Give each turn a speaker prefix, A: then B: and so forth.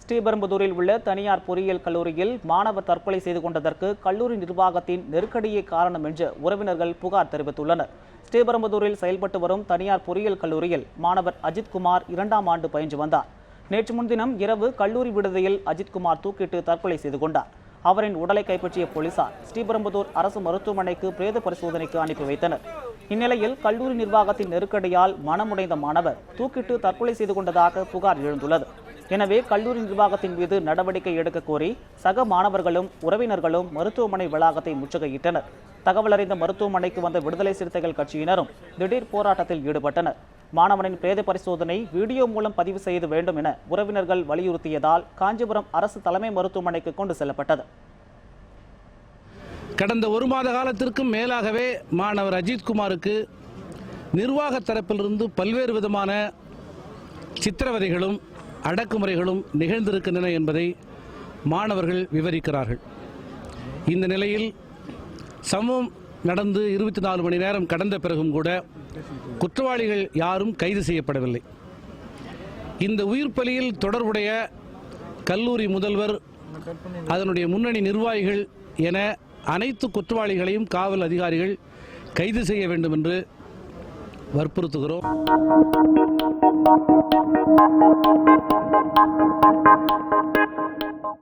A: ஸ்ரீபெரும்புதூரில் உள்ள தனியார் பொறியியல் கல்லூரியில் மாணவர் தற்கொலை செய்து கொண்டதற்கு கல்லூரி நிர்வாகத்தின் நெருக்கடியே காரணம் என்று உறவினர்கள் புகார் தெரிவித்துள்ளனர். ஸ்ரீபெரும்புதூரில் செயல்பட்டு வரும் தனியார் பொறியியல் கல்லூரியில் மாணவர் அஜித்குமார் 2ஆம் ஆண்டு பயின்று வந்தார். நேற்று முன்தினம் இரவு கல்லூரி விடுதியில் அஜித்குமார் தூக்கிட்டு தற்கொலை செய்து கொண்டார். அவரின் உடலை கைப்பற்றிய போலீசார் ஸ்ரீபெரும்புதூர் அரசு மருத்துவமனைக்கு பிரேத பரிசோதனைக்கு அனுப்பி வைத்தனர். இந்நிலையில் கல்லூரி நிர்வாகத்தின் நெருக்கடியால் மனமுடைந்த மாணவர் தூக்கிட்டு தற்கொலை செய்து கொண்டதாக புகார் எழுந்துள்ளது. எனவே கல்லூரி நிர்வாகத்தின் மீது நடவடிக்கை எடுக்க கோரி சக மாணவர்களும் உறவினர்களும் மருத்துவமனை வளாகத்தை முற்றுகையிட்டனர். தகவல் அறிந்த மருத்துவமனைக்கு வந்த விடுதலை சிறுத்தைகள் கட்சியினரும் திடீர் போராட்டத்தில் ஈடுபட்டனர். மாணவனின் பிரேத பரிசோதனை வீடியோ மூலம் பதிவு செய்ய வேண்டும் என உறவினர்கள் வலியுறுத்தியதால் காஞ்சிபுரம் அரசு தலைமை மருத்துவமனைக்கு கொண்டு செல்லப்பட்டது.
B: கடந்த ஒரு மாத காலத்திற்கும் மேலாகவே மாணவர் அஜித்குமாருக்கு நிர்வாக தரப்பிலிருந்து பல்வேறு விதமான சித்திரவதைகளும் அடக்குமுறைகளும் நிகழ்ந்திருக்கின்றன என்பதை மாணவர்கள் விவரிக்கிறார்கள். இந்த நிலையில் சம்பவம் நடந்து 24 மணி நேரம் கடந்த பிறகும் கூட குற்றவாளிகள் யாரும் கைது செய்யப்படவில்லை. இந்த உயிர் பலியில் தொடர்புடைய கல்லூரி முதல்வர், அதனுடைய முன்னணி நிர்வாகிகள் என அனைத்து குற்றவாளிகளையும் காவல் அதிகாரிகள் கைது செய்ய வேண்டும் என்று வற்புறுத்துகிறோம்.